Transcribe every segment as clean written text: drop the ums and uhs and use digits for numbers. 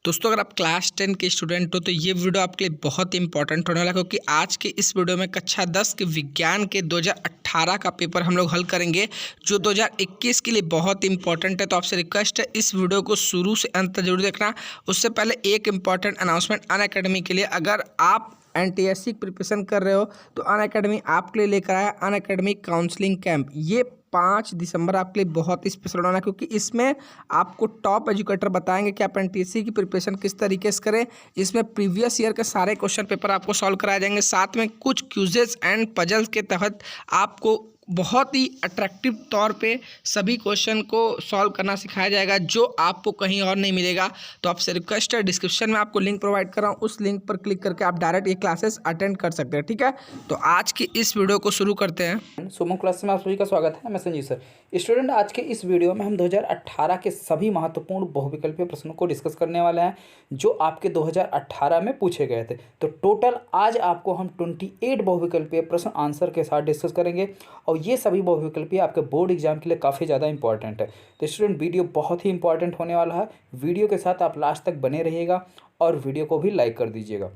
दोस्तों अगर आप क्लास 10 के स्टूडेंट हो तो ये वीडियो आपके लिए बहुत इंपॉर्टेंट होने वाला है, क्योंकि आज के इस वीडियो में कक्षा 10 के विज्ञान के 2018 का पेपर हम लोग हल करेंगे, जो 2021 के लिए बहुत इंपॉर्टेंट है। तो आपसे रिक्वेस्ट है इस वीडियो को शुरू से अंत तक जरूर देखना। उससे पहले एक इंपॉर्टेंट अनाउंसमेंट अनअकैडमी के लिए, अगर आप एनटीएससी की प्रिपरेशन कर रहे हो तो अनअकैडमी आपके लिए लेकर आया अनअकैडमी काउंसलिंग कैंप। ये 5 दिसंबर आपके लिए बहुत ही स्पेशल होना है, क्योंकि इसमें आपको टॉप एजुकेटर बताएंगे कि आप एनटीएससी की प्रिपरेशन किस तरीके से करें। इसमें प्रीवियस ईयर के सारे क्वेश्चन पेपर आपको सॉल्व कराए जाएंगे, साथ में कुछ क्यूजेस एंड पजल्स के तहत आपको बहुत ही अट्रैक्टिव तौर पे सभी क्वेश्चन को सॉल्व करना सिखाया जाएगा, जो आपको कहीं और नहीं मिलेगा। तो आपसे रिक्वेस्ट है, डिस्क्रिप्शन में आपको लिंक प्रोवाइड कर रहा हूँ, उस लिंक पर क्लिक करके आप डायरेक्ट ये क्लासेस अटेंड कर सकते हैं। ठीक है, तो आज की इस वीडियो को शुरू करते हैं। सुमन क्लास में आप सभी का स्वागत है। मैं संजीव सर। स्टूडेंट, आज के इस वीडियो में हम 2018 के सभी महत्वपूर्ण बहुविकल्पीय प्रश्नों को डिस्कस करने वाले हैं, जो आपके 2018 में पूछे गए थे। तो टोटल आज आपको हम 28 बहुविकल्पीय प्रश्न आंसर के साथ डिस्कस करेंगे, और ये सभी बहुविकल्पीय आपके बोर्ड एग्जाम के लिए काफ़ी ज़्यादा इंपॉर्टेंट है। तो स्टूडेंट, वीडियो बहुत ही इंपॉर्टेंट होने वाला है। वीडियो के साथ आप लास्ट तक बने रहिएगा और वीडियो को भी लाइक कर दीजिएगा।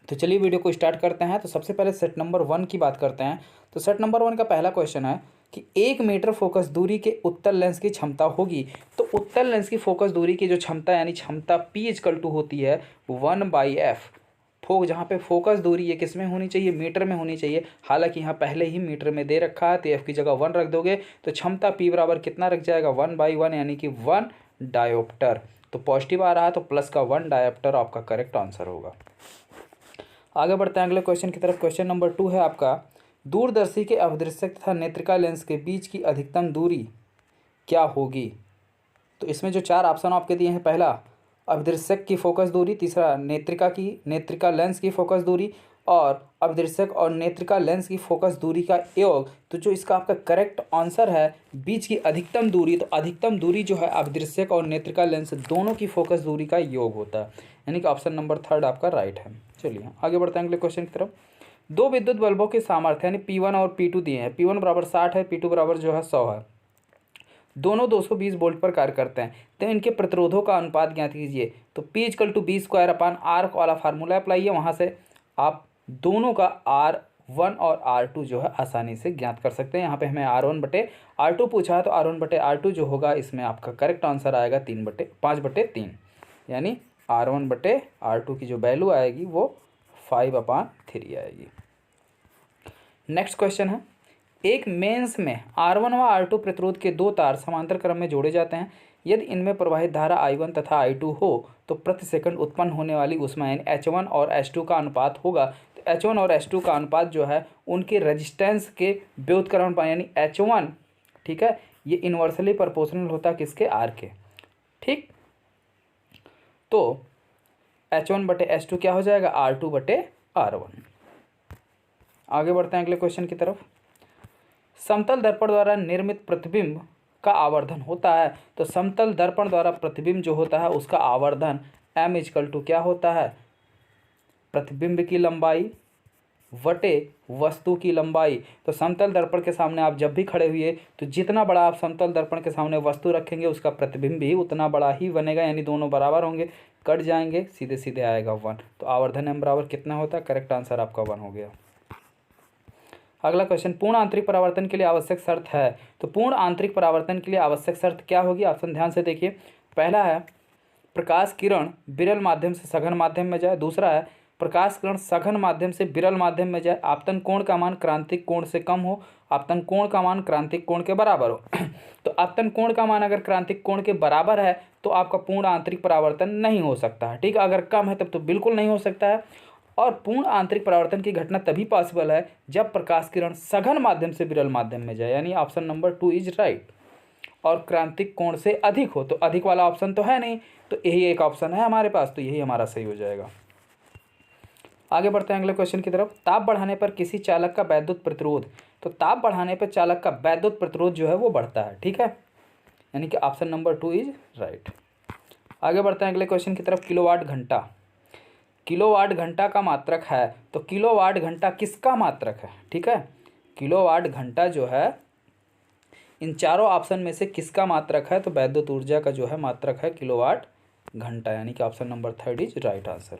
तो चलिए वीडियो को स्टार्ट करते हैं। तो सबसे पहले सेट नंबर 1 की बात करते हैं। तो सेट नंबर 1 का पहला क्वेश्चन है कि 1 मीटर फोकस दूरी के उत्तल लेंस की क्षमता होगी। तो उत्तल लेंस की फोकस दूरी की जो क्षमता यानी क्षमता P होती है 1/f। जहाँ पे फोकस दूरी ये किस में होनी चाहिए, मीटर में होनी चाहिए। हालांकि यहाँ पहले ही मीटर में दे रखा है, तो एफ की जगह 1 रख दोगे तो क्षमता P बराबर कितना रख जाएगा, 1/1 यानी कि 1 डायोप्टर। तो पॉजिटिव आ रहा है तो प्लस का 1 डायोप्टर आपका करेक्ट आंसर होगा। आगे बढ़ते हैं अगले क्वेश्चन की तरफ। क्वेश्चन नंबर 2 है आपका, दूरदर्शी के अभिदृश्यक तथा नेत्रिका लेंस के बीच की अधिकतम दूरी क्या होगी। तो इसमें जो 4 ऑप्शन आपके दिए हैं, पहला अभिदृश्यक की फोकस दूरी, तीसरा नेत्रिका लेंस की फोकस दूरी, और अभिदृश्यक और नेत्रिका लेंस की फोकस दूरी का योग। तो जो इसका आपका करेक्ट आंसर है बीच की अधिकतम दूरी, तो अधिकतम दूरी जो है अभिदृश्यक और नेत्रिका लेंस दोनों की फोकस दूरी का योग होता है, यानी कि ऑप्शन नंबर 3 आपका राइट है। चलिए आगे बढ़ते हैं अगले क्वेश्चन की तरफ। दो विद्युत बल्बों के सामर्थ्य यानी P1 और P2 दिए हैं। P1 बराबर 60 है, P2 बराबर जो है 100 है। दोनों 220 वोल्ट पर कार्य करते हैं, तो इनके प्रतिरोधों का अनुपात ज्ञात कीजिए। तो P=V²/R वाला फार्मूला अप्लाई है, वहाँ से आप दोनों का R1 और R2 जो है आसानी से ज्ञात कर सकते हैं। यहाँ पे हमें R1/R2 पूछा है, तो R1/R2 जो होगा इसमें आपका करेक्ट आंसर आएगा 5/3, यानी R1/R2 की जो वैल्यू आएगी वो 5/3 आएगी। नेक्स्ट क्वेश्चन है, एक मेंस में R1 व R2 प्रतिरोध के 2 तार समांतर क्रम में जोड़े जाते हैं। यदि इनमें प्रवाहित धारा I1 तथा I2 हो तो प्रति सेकंड उत्पन्न होने वाली ऊष्मा यानी H1 और H2 का अनुपात होगा। तो H1 और H2 का अनुपात जो है उनके रेजिस्टेंस के व्युत्क्रमण पर, यानी H1, ठीक है, ये इन्वर्सली प्रोपोर्शनल होता है किसके, R के। ठीक, तो H1/H2 क्या हो जाएगा, R2/R1। आगे बढ़ते हैं अगले क्वेश्चन की तरफ। समतल दर्पण द्वारा निर्मित प्रतिबिंब का आवर्धन होता है। तो समतल दर्पण द्वारा प्रतिबिंब जो होता है उसका आवर्धन M क्या होता है, प्रतिबिंब की लंबाई वटे वस्तु की लंबाई। तो समतल दर्पण के सामने आप जब भी खड़े हुए तो जितना बड़ा आप समतल दर्पण के सामने वस्तु रखेंगे उसका प्रतिबिंब भी उतना बड़ा ही बनेगा, यानी दोनों बराबर होंगे, कट जाएंगे, सीधे सीधे आएगा 1। तो आवर्धन M बराबर कितना होता है, करेक्ट आंसर आपका 1 हो गया। अगला क्वेश्चन, पूर्ण आंतरिक परावर्तन के लिए आवश्यक शर्त है। तो पूर्ण आंतरिक परावर्तन के लिए आवश्यक शर्त क्या होगी, ऑप्शन ध्यान से देखिए। पहला है प्रकाश किरण विरल माध्यम से सघन माध्यम में जाए। दूसरा है प्रकाश किरण सघन माध्यम से विरल माध्यम में जाए। आपतन कोण का मान क्रांतिक कोण से कम हो, आपतन कोण का मान क्रांतिक कोण के बराबर हो। तो आपतन कोण का मान अगर क्रांतिक कोण के बराबर है तो आपका पूर्ण आंतरिक परावर्तन नहीं हो सकता है। ठीक, अगर कम है तब तो बिल्कुल नहीं हो सकता है। और पूर्ण आंतरिक परावर्तन की घटना तभी पॉसिबल है जब प्रकाश किरण सघन माध्यम से विरल माध्यम में जाए, यानी ऑप्शन नंबर 2 इज राइट। और क्रांतिक कोण से अधिक हो, तो अधिक वाला ऑप्शन तो है नहीं, तो यही एक ऑप्शन है हमारे पास, तो यही हमारा सही हो जाएगा। आगे बढ़ते हैं अगले क्वेश्चन की तरफ। ताप बढ़ाने पर किसी चालक का वैद्युत प्रतिरोध, तो ताप बढ़ाने पर चालक का वैद्युत प्रतिरोध जो है वो बढ़ता है। ठीक है, यानी कि ऑप्शन नंबर 2 इज राइट। आगे बढ़ते हैं अगले क्वेश्चन की तरफ। किलोवाट घंटा, किलोवाट घंटा का मात्रक है। तो किलोवाट घंटा किसका मात्रक है, ठीक है, किलोवाट घंटा जो है इन चारों ऑप्शन में से किसका मात्रक है, तो वैद्युत ऊर्जा का जो है मात्रक है किलोवाट घंटा, यानी कि option number third is right answer.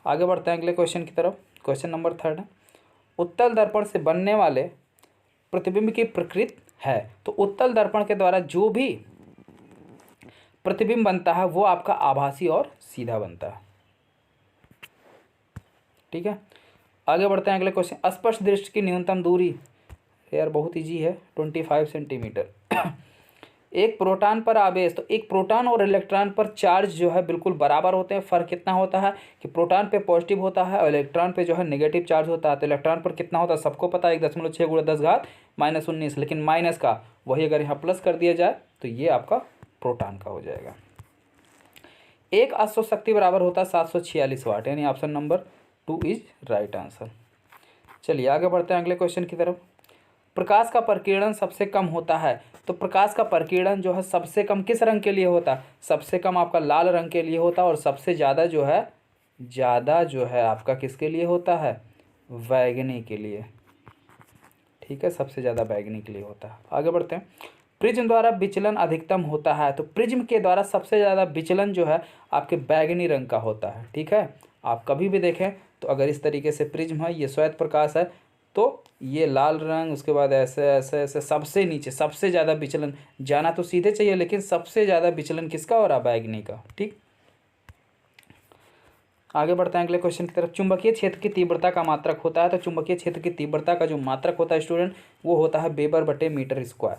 आगे बढ़ते हैं अगले क्वेश्चन की तरफ। क्वेश्चन नंबर थर्ड है, उत्तल दर्पण से बनने वाले प्रतिबिंब की प्रकृति है। तो उत्तल दर्पण के द्वारा जो भी प्रतिबिंब बनता है वो आपका आभासी और सीधा बनता है। ठीक है, आगे बढ़ते हैं अगले क्वेश्चन। स्पष्ट दृष्टि की न्यूनतम दूरी, यार बहुत इजी है, 25 सेंटीमीटर। एक प्रोटॉन पर आवेश, तो एक प्रोटॉन और इलेक्ट्रॉन पर चार्ज जो है बिल्कुल बराबर होते हैं। फ़र्क कितना होता है कि प्रोटॉन पे पॉजिटिव होता है और इलेक्ट्रॉन पे जो है नेगेटिव चार्ज होता है। तो इलेक्ट्रॉन पर कितना होता है सबको पता है, 1.6 × 10⁻⁻19, लेकिन माइनस का वही अगर यहाँ प्लस कर दिया जाए तो ये आपका प्रोटॉन का हो जाएगा। एक अश्व शक्ति बराबर होता है 746 वाट, यानी option number 2 is right answer. चलिए आगे बढ़ते हैं अगले क्वेश्चन की तरफ। प्रकाश का प्रकीर्णन सबसे कम होता है। तो प्रकाश का प्रकीर्णन जो है सबसे कम किस रंग के लिए होता है? सबसे कम आपका लाल रंग के लिए होता है, और सबसे ज़्यादा जो है आपका किसके लिए होता है? बैगनी के लिए। ठीक है, सबसे ज़्यादा बैगनी के लिए होता है। आगे बढ़ते हैं। प्रिज्म द्वारा विचलन अधिकतम होता है। तो प्रिज्म के द्वारा सबसे ज़्यादा विचलन जो है आपके बैगनी रंग का होता है। ठीक है, आप कभी भी देखें तो अगर इस तरीके से प्रिज्म है, ये श्वेत प्रकाश है, तो ये लाल रंग, उसके बाद ऐसे ऐसे ऐसे सबसे नीचे सबसे ज़्यादा विचलन जाना तो सीधे चाहिए, लेकिन सबसे ज़्यादा विचलन किसका हो रहा? बैगनी का। ठीक, आगे बढ़ते हैं अगले क्वेश्चन की तरफ। चुंबकीय क्षेत्र की तीव्रता का मात्रक होता है। तो चुंबकीय क्षेत्र की तीव्रता का जो मात्रक होता है स्टूडेंट, वो होता है वेबर/मीटर²।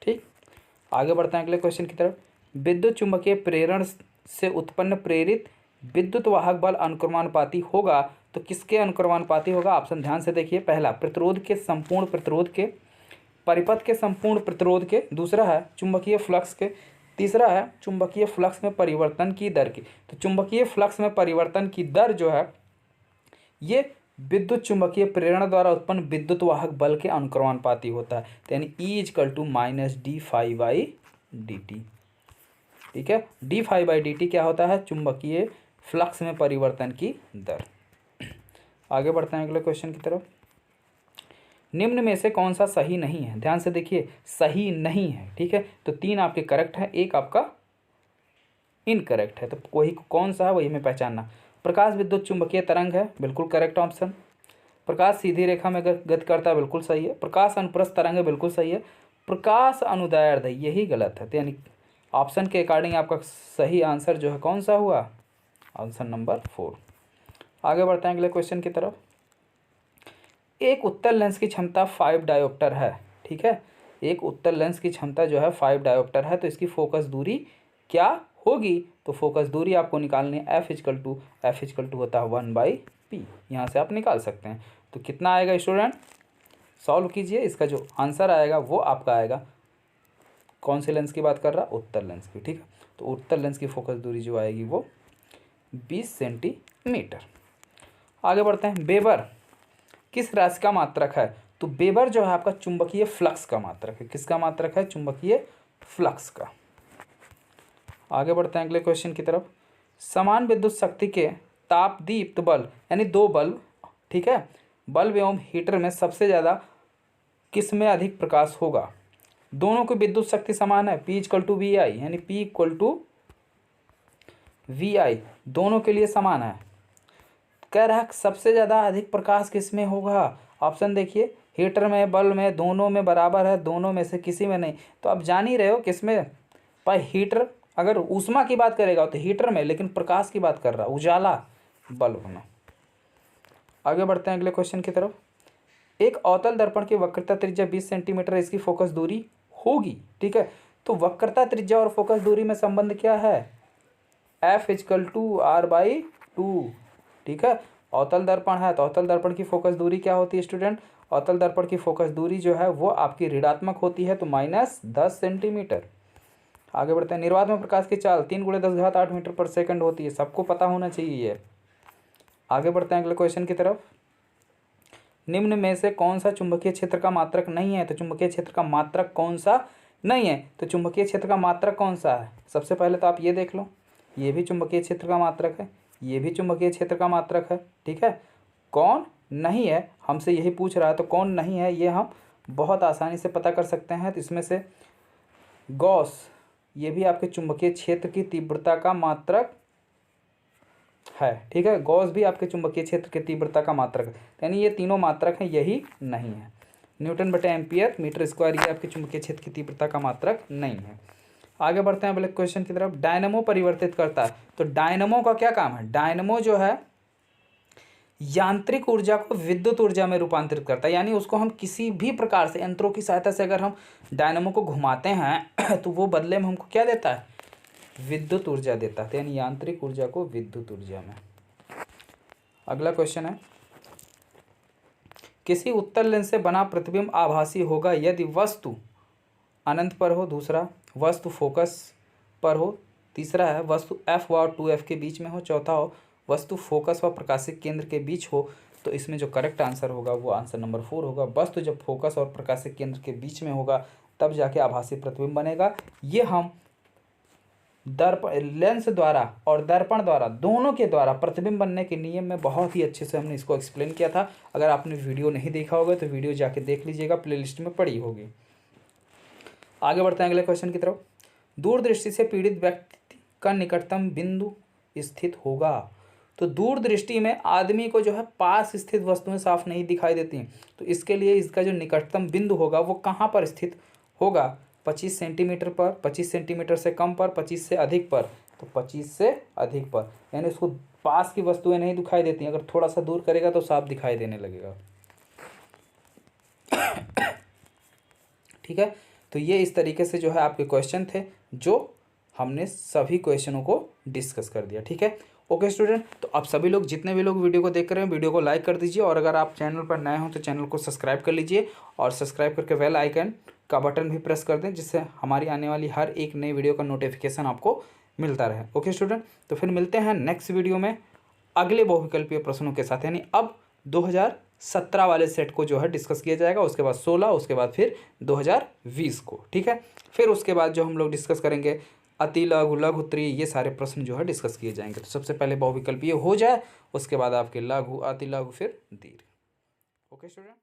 ठीक, आगे बढ़ते हैं अगले क्वेश्चन की तरफ। विद्युत चुंबकीय प्रेरण से उत्पन्न प्रेरित विद्युत वाहक बल अनुक्रमानुपाती होगा। तो किसके अनुक्रमानुपाती होगा? ऑप्शन ध्यान से देखिए। पहला, प्रतिरोध के संपूर्ण प्रतिरोध के, परिपथ के संपूर्ण प्रतिरोध के, दूसरा है चुंबकीय फ्लक्स के, तीसरा है चुंबकीय फ्लक्स में परिवर्तन की दर की। तो चुंबकीय फ्लक्स में परिवर्तन की दर जो है ये विद्युत चुंबकीय प्रेरण द्वारा उत्पन्न विद्युत वाहक बल के अनुक्रमानुपाती होता है। तो यानी E = -dϕ/dt। ठीक है, dϕ/dt क्या होता है? चुंबकीय फ्लक्स में परिवर्तन की दर। आगे बढ़ते हैं अगले क्वेश्चन की तरफ। निम्न में से कौन सा सही नहीं है? ध्यान से देखिए, सही नहीं है। ठीक है, तो 3 आपके करेक्ट है, एक आपका इनकरेक्ट है। तो वही कौन सा है वही में पहचानना। प्रकाश विद्युत चुंबकीय तरंग है, बिल्कुल करेक्ट ऑप्शन। प्रकाश सीधी रेखा में गति करता है, बिल्कुल सही है। प्रकाश अनुप्रस्थ तरंग है, बिल्कुल सही है। प्रकाश अनुदैर्ध्य है, यही गलत है। तो यानी ऑप्शन के अकॉर्डिंग आपका सही आंसर जो है कौन सा हुआ? Option number 4। आगे बढ़ते हैं अगले क्वेश्चन की तरफ। एक उत्तल लेंस की क्षमता 5 डायोप्टर है। ठीक है, एक उत्तल लेंस की क्षमता जो है 5 डायोप्टर है। तो इसकी फोकस दूरी क्या होगी? तो फोकस दूरी आपको निकालनी है, F होता है 1/p। यहाँ से आप निकाल सकते हैं। तो कितना आएगा स्टूडेंट? सॉल्व कीजिए, इसका जो आंसर आएगा वो आपका आएगा। कौन से लेंस की बात कर रहा? उत्तल लेंस की। ठीक है, तो उत्तल लेंस की फोकस दूरी जो आएगी वो 20 सेंटीमीटर। आगे बढ़ते हैं। वेबर किस राशि का मात्रक है? तो वेबर जो है आपका चुंबकीय फ्लक्स का मात्रक है। किसका मात्रक है? चुंबकीय फ्लक्स का। आगे बढ़ते हैं अगले क्वेश्चन की तरफ। समान विद्युत शक्ति के तापदीप्त बल्ब, यानी 2 बल्ब, ठीक है, बल्ब एवं हीटर में सबसे ज़्यादा किस में अधिक प्रकाश होगा? दोनों की विद्युत शक्ति समान है, P = VI, यानी P = VI दोनों के लिए समान है। कह रहा है सबसे ज़्यादा अधिक प्रकाश किस में होगा? ऑप्शन देखिए, हीटर में, बल्ब में, दोनों में बराबर है, दोनों में से किसी में नहीं। तो आप जान ही रहे हो किस में। पर हीटर अगर ऊष्मा की बात करेगा तो हीटर में, लेकिन प्रकाश की बात कर रहा, उजाला, बल्ब में। आगे बढ़ते हैं अगले क्वेश्चन की तरफ। एक अवतल दर्पण की वक्रता त्रिज्या 20 सेंटीमीटर, इसकी फोकस दूरी होगी। ठीक है, तो वक्रता त्रिज्या और फोकस दूरी में संबंध क्या है? F = R/2। ठीक है, अवतल दर्पण है तो अवतल दर्पण की फोकस दूरी क्या होती है स्टूडेंट? अवतल दर्पण की फोकस दूरी जो है वो आपकी ऋणात्मक होती है, तो -10 सेंटीमीटर। आगे बढ़ते हैं। निर्वात में प्रकाश की चाल 3 × 10⁸ मीटर/सेकंड होती है, सबको पता होना चाहिए ये। आगे बढ़ते हैं अगले क्वेश्चन की तरफ। निम्न में से कौन सा चुंबकीय क्षेत्र का मात्रक नहीं है? तो चुंबकीय क्षेत्र का मात्रक कौन सा नहीं है? तो चुंबकीय क्षेत्र का मात्रक कौन सा है? सबसे पहले तो आप ये देख लो, ये भी चुंबकीय क्षेत्र का मात्रक है, ये भी चुंबकीय क्षेत्र का मात्रक है। ठीक है, कौन नहीं है हमसे यही पूछ रहा है, तो कौन नहीं है ये हम बहुत आसानी से पता कर सकते हैं। तो इसमें से गॉस ये भी आपके चुंबकीय क्षेत्र की तीव्रता का मात्रक है, ठीक है। गॉस भी आपके चुंबकीय क्षेत्र की तीव्रता का मात्रक है, यानी ये तीनों मात्रक हैं, यही नहीं है। न्यूटन बटे एम्पियर मीटर स्क्वायर ये आपके चुंबकीय क्षेत्र की तीव्रता का मात्रक नहीं है। आगे बढ़ते हैं अगले क्वेश्चन की तरफ। डायनमो परिवर्तित करता है, तो डायनमो का क्या काम है? डायनमो जो है यांत्रिक ऊर्जा को विद्युत ऊर्जा में रूपांतरित करता है, यानी उसको हम किसी भी प्रकार से यंत्रों की सहायता से अगर हम डायनमो को घुमाते हैं तो वो बदले में हमको क्या देता है? विद्युत ऊर्जा देता है, यानी यांत्रिक ऊर्जा को विद्युत ऊर्जा में। अगला क्वेश्चन है, किसी उत्तल लेंस से बना प्रतिबिंब आभासी होगा यदि वस्तु अनंत पर हो, दूसरा वस्तु फोकस पर हो, तीसरा है वस्तु f व 2f के बीच में हो, चौथा हो वस्तु फोकस व प्रकाशिक केंद्र के बीच हो। तो इसमें जो करेक्ट आंसर होगा वो आंसर नंबर 4 होगा। वस्तु जब फोकस और प्रकाशिक केंद्र के बीच में होगा तब जाके आभासी प्रतिबिंब बनेगा। ये हम दर्पण लेंस द्वारा और दर्पण द्वारा दोनों के द्वारा प्रतिबिंब बनने के नियम में बहुत ही अच्छे से हमने इसको एक्सप्लेन किया था। अगर आपने वीडियो नहीं देखा होगा तो वीडियो जाके देख लीजिएगा, प्लेलिस्ट में पड़ी होगी। आगे बढ़ते हैं अगले क्वेश्चन की तरफ। दूरदृष्टि से पीड़ित व्यक्ति का निकटतम बिंदु स्थित होगा, तो दूरदृष्टि में आदमी को जो है पास स्थित वस्तुएं साफ नहीं दिखाई देती हैं, तो इसके लिए इसका जो निकटतम बिंदु होगा वो कहाँ पर स्थित होगा? 25 सेंटीमीटर पर, 25 सेंटीमीटर से कम पर, 25 से अधिक पर। तो 25 से अधिक पर, यानी उसको पास की वस्तुएं नहीं दिखाई देती, अगर थोड़ा सा दूर करेगा तो साफ दिखाई देने लगेगा। ठीक है, तो ये इस तरीके से जो है आपके क्वेश्चन थे, जो हमने सभी क्वेश्चनों को डिस्कस कर दिया। ठीक है, ओके स्टूडेंट, तो आप सभी लोग जितने भी लोग वीडियो को देख रहे हैं वीडियो को लाइक कर दीजिए, और अगर आप चैनल पर नए हो तो चैनल को सब्सक्राइब कर लीजिए, और सब्सक्राइब करके बेल आइकन का बटन भी प्रेस कर दें, जिससे हमारी आने वाली हर एक नई वीडियो का नोटिफिकेशन आपको मिलता रहे। ओके स्टूडेंट, तो फिर मिलते हैं नेक्स्ट वीडियो में अगले बहुविकल्पीय प्रश्नों के साथ, यानी अब 2017 वाले सेट को जो है डिस्कस किया जाएगा, उसके बाद 16, उसके बाद फिर 2020 को। ठीक है, फिर उसके बाद जो हम लोग डिस्कस करेंगे अति लघु, लघु, त्रि, ये सारे प्रश्न जो है डिस्कस किए जाएंगे। तो सबसे पहले बहुविकल्पीय हो जाए, उसके बाद आपके लघु, अति लघु, फिर दीर्घ। Okay student.